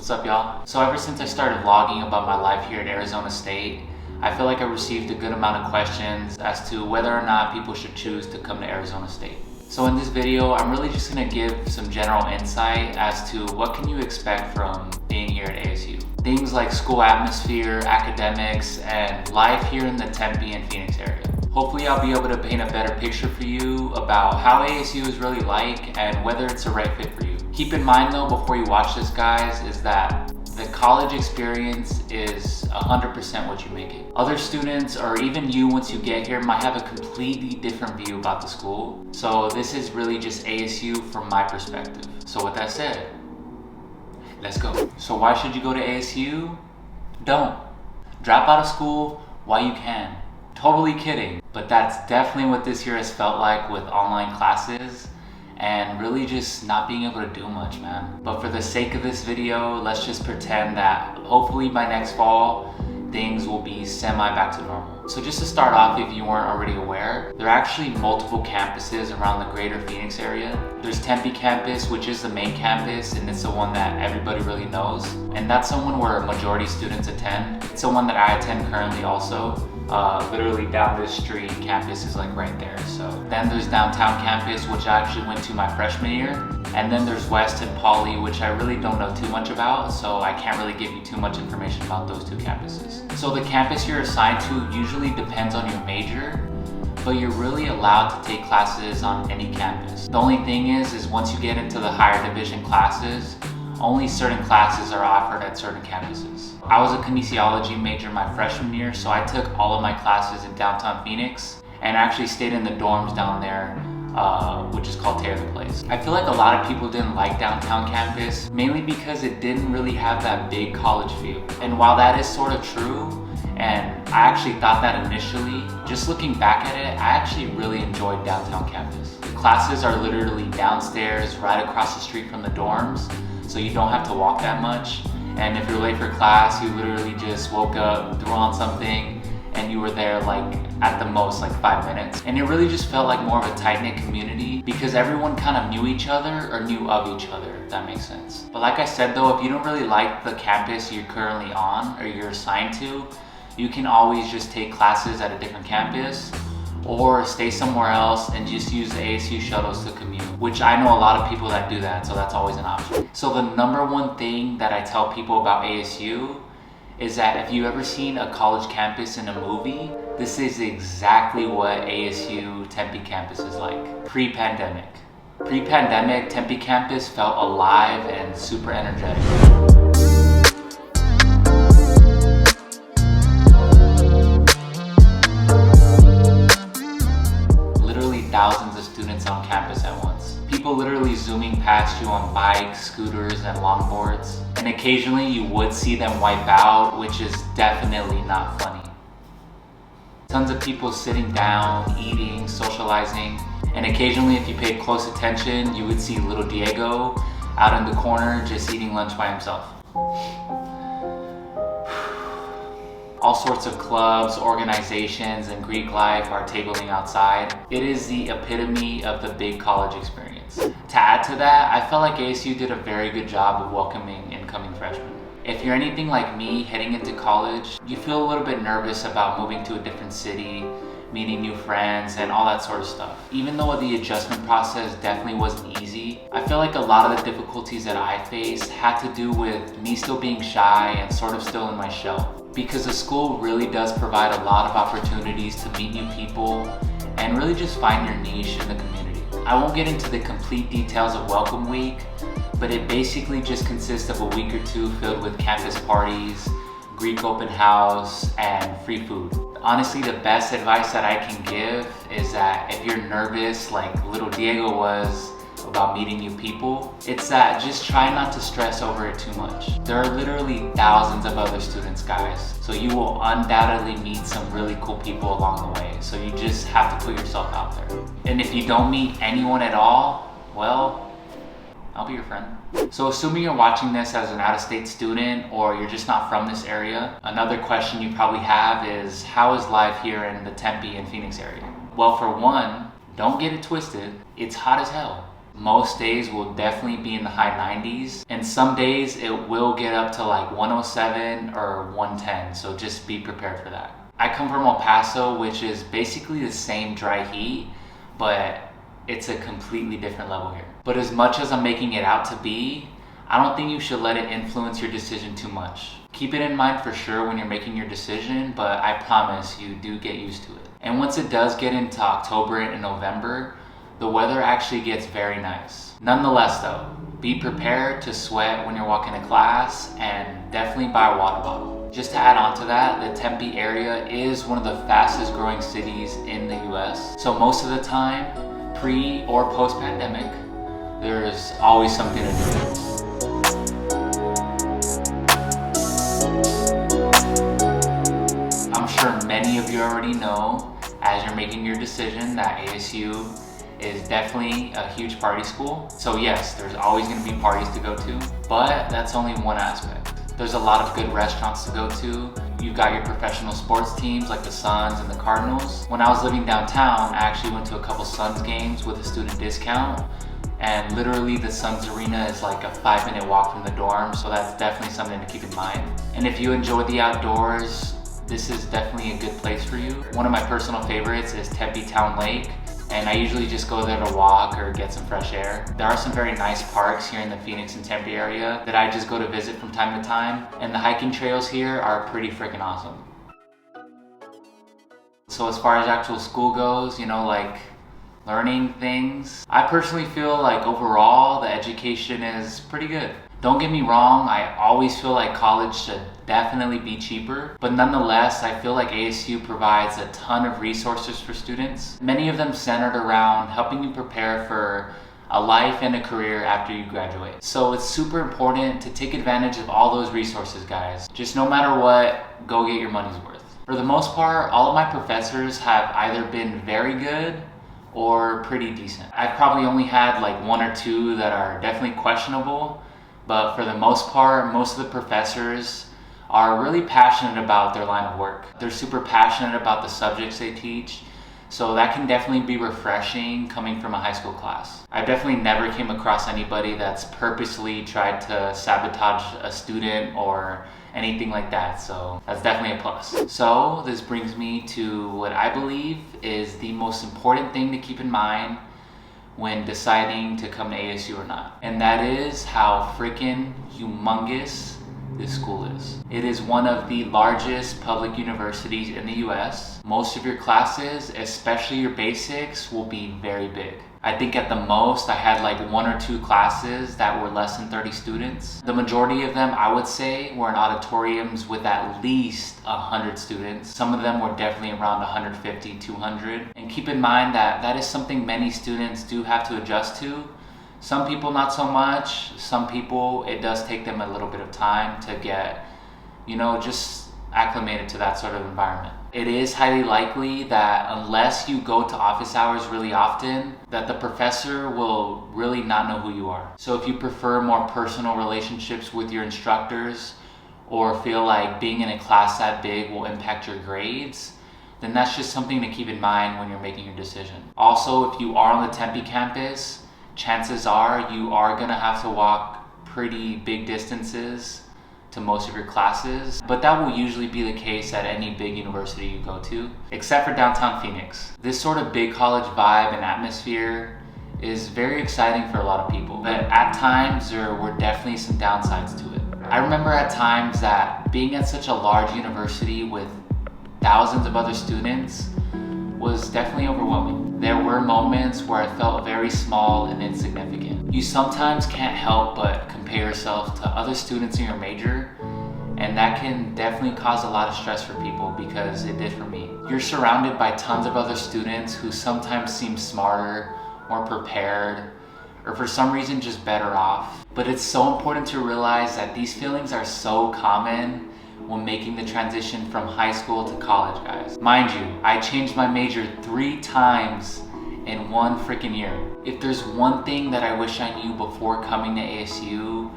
What's up, y'all? So ever since I started vlogging about my life here at Arizona State, I feel like I received a good amount of questions as to whether or not people should choose to come to Arizona State. So in this video, I'm really just gonna give some general insight as to what can you expect from being here at ASU. Things like school atmosphere, academics, and life here in the Tempe and Phoenix area. Hopefully I'll be able to paint a better picture for you about how ASU is really like and whether it's a right fit for you. Keep in mind though, before you watch this guys, is that the college experience is 100% what you make it. Other students, or even you once you get here, might have a completely different view about the school. So this is really just ASU from my perspective. So with that said, let's go. So why should you go to ASU? Don't. Drop out of school while you can. Totally kidding, but that's definitely what this year has felt like with online classes and really just not being able to do much, man. But for the sake of this video, let's just pretend that hopefully by next fall, things will be semi back to normal. So just to start off, if you weren't already aware, there are actually multiple campuses around the greater Phoenix area. There's Tempe campus, which is the main campus, and it's the one that everybody really knows. And that's the one where majority students attend. It's the one that I attend currently also. Literally down this street, campus is like right there. So then there's downtown campus, which I actually went to my freshman year. And then there's West and Poly, which I really don't know too much about, so I can't really give you too much information about those two campuses. So the campus you're assigned to usually depends on your major, but you're really allowed to take classes on any campus. The only thing is once you get into the higher division classes, only certain classes are offered at certain campuses. I was a kinesiology major my freshman year, so I took all of my classes in downtown Phoenix and actually stayed in the dorms down there, which is called Taylor Place. I feel like a lot of people didn't like downtown campus, mainly because it didn't really have that big college feel. And while that is sort of true, and I actually thought that initially, just looking back at it, I actually really enjoyed downtown campus. The classes are literally downstairs, right across the street from the dorms, so you don't have to walk that much. And if you're late for class, you literally just woke up, threw on something, and you were there like at the most like 5 minutes. And it really just felt like more of a tight-knit community because everyone kind of knew each other or knew of each other, if that makes sense. But like I said though, if you don't really like the campus you're currently on or you're assigned to, you can always just take classes at a different campus or stay somewhere else and just use the ASU shuttles to commute, which I know a lot of people that do that, so that's always an option. So the number one thing that I tell people about ASU is that if you've ever seen a college campus in a movie, this is exactly what ASU Tempe campus is like, pre-pandemic. Pre-pandemic, Tempe campus felt alive and super energetic. Thousands of students on campus at once. People literally zooming past you on bikes, scooters, and longboards. And occasionally you would see them wipe out, which is definitely not funny. Tons of people sitting down, eating, socializing, and occasionally if you paid close attention, you would see little Diego out in the corner just eating lunch by himself. All sorts of clubs, organizations, and Greek life are tabling outside. It is the epitome of the big college experience. To add to that, I felt like ASU did a very good job of welcoming incoming freshmen. If you're anything like me heading into college, you feel a little bit nervous about moving to a different city, meeting new friends, and all that sort of stuff. Even though the adjustment process definitely wasn't easy, I feel like a lot of the difficulties that I faced had to do with me still being shy and sort of still in my shell. Because the school really does provide a lot of opportunities to meet new people and really just find your niche in the community. I won't get into the complete details of Welcome Week, but it basically just consists of a week or two filled with campus parties, Greek open house, and free food. Honestly, the best advice that I can give is that if you're nervous like little Diego was about meeting new people, it's that just try not to stress over it too much. There are literally thousands of other students, guys, so you will undoubtedly meet some really cool people along the way, so you just have to put yourself out there. And if you don't meet anyone at all, well, I'll be your friend. So assuming you're watching this as an out-of-state student or you're just not from this area, another question you probably have is, how is life here in the Tempe and Phoenix area? Well, for one, don't get it twisted, it's hot as hell. Most days will definitely be in the high 90s, and some days it will get up to like 107 or 110, so just be prepared for that. I come from El Paso, which is basically the same dry heat, but it's a completely different level here. But as much as I'm making it out to be, I don't think you should let it influence your decision too much. Keep it in mind for sure when you're making your decision, but I promise you do get used to it. And once it does get into October and November, the weather actually gets very nice. Nonetheless though, be prepared to sweat when you're walking to class, and definitely buy a water bottle. Just to add on to that, the Tempe area is one of the fastest growing cities in the US. So most of the time, pre or post pandemic, there's always something to do. I'm sure many of you already know, as you're making your decision, that ASU is definitely a huge party school. So yes, there's always going to be parties to go to, but that's only one aspect. There's a lot of good restaurants to go to. You've got your professional sports teams like the Suns and the Cardinals. When I was living downtown, I actually went to a couple Suns games with a student discount, and literally the Suns arena is like a 5-minute walk from the dorm, so that's definitely something to keep in mind. And if you enjoy the outdoors, this is definitely a good place for you. One of my personal favorites is Tempe Town Lake, and I usually just go there to walk or get some fresh air. There are some very nice parks here in the Phoenix and Tempe area that I just go to visit from time to time, and the hiking trails here are pretty freaking awesome. So as far as actual school goes, like learning things, I personally feel like overall the education is pretty good. Don't get me wrong, I always feel like college should definitely be cheaper, but nonetheless, I feel like ASU provides a ton of resources for students, many of them centered around helping you prepare for a life and a career after you graduate. So it's super important to take advantage of all those resources, guys. Just no matter what, go get your money's worth. For the most part, all of my professors have either been very good or pretty decent. I've probably only had like one or two that are definitely questionable, but for the most part, most of the professors are really passionate about their line of work. They're super passionate about the subjects they teach, so that can definitely be refreshing coming from a high school class. I definitely never came across anybody that's purposely tried to sabotage a student or anything like that, so that's definitely a plus. So this brings me to what I believe is the most important thing to keep in mind when deciding to come to ASU or not. And that is how freaking humongous this school is. It is one of the largest public universities in the US. Most of your classes, especially your basics, will be very big. I think at the most I had like one or two classes that were less than 30 students. The majority of them, I would say, were in auditoriums with at least 100 students. Some of them were definitely around 150, 200. And keep in mind that that is something many students do have to adjust to. Some people not so much. Some people, it does take them a little bit of time to get, just acclimated to that sort of environment. It is highly likely that unless you go to office hours really often, that the professor will really not know who you are. So if you prefer more personal relationships with your instructors, or feel like being in a class that big will impact your grades, then that's just something to keep in mind when you're making your decision. Also, if you are on the Tempe campus, chances are you are gonna have to walk pretty big distances to most of your classes, but that will usually be the case at any big university you go to, except for downtown Phoenix. This sort of big college vibe and atmosphere is very exciting for a lot of people, but at times there were definitely some downsides to it. I remember at times that being at such a large university with thousands of other students was definitely overwhelming. There were moments where I felt very small and insignificant. You sometimes can't help but compare yourself to other students in your major, and that can definitely cause a lot of stress for people, because it did for me. You're surrounded by tons of other students who sometimes seem smarter, more prepared, or for some reason just better off. But it's so important to realize that these feelings are so common when making the transition from high school to college, guys. Mind you, I changed my major 3 times in one freaking year. If there's one thing that I wish I knew before coming to ASU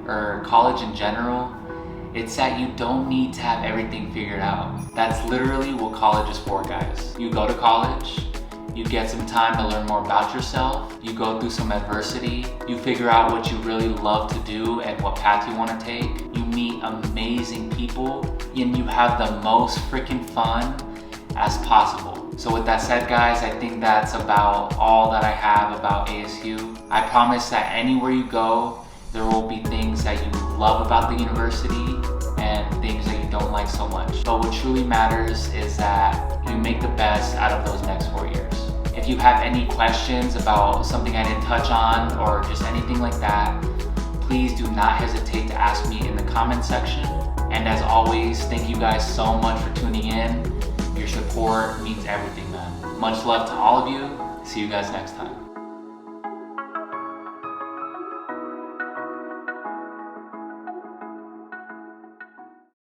or college in general, it's that you don't need to have everything figured out. That's literally what college is for, guys. You go to college, You get some time to learn more about yourself. You go through some adversity. You figure out what you really love to do and what path you want to take. You meet amazing people and you have the most freaking fun as possible. So with that said, guys, I think that's about all that I have about ASU. I promise that anywhere you go, there will be things that you love about the university and things that you don't like so much. But what truly matters is that you make the best out of those next 4 years. If you have any questions about something I didn't touch on or just anything like that, please do not hesitate to ask me in the comment section. And as always, thank you guys so much for tuning in. Your support means everything, man. Much love to all of you. See you guys next time.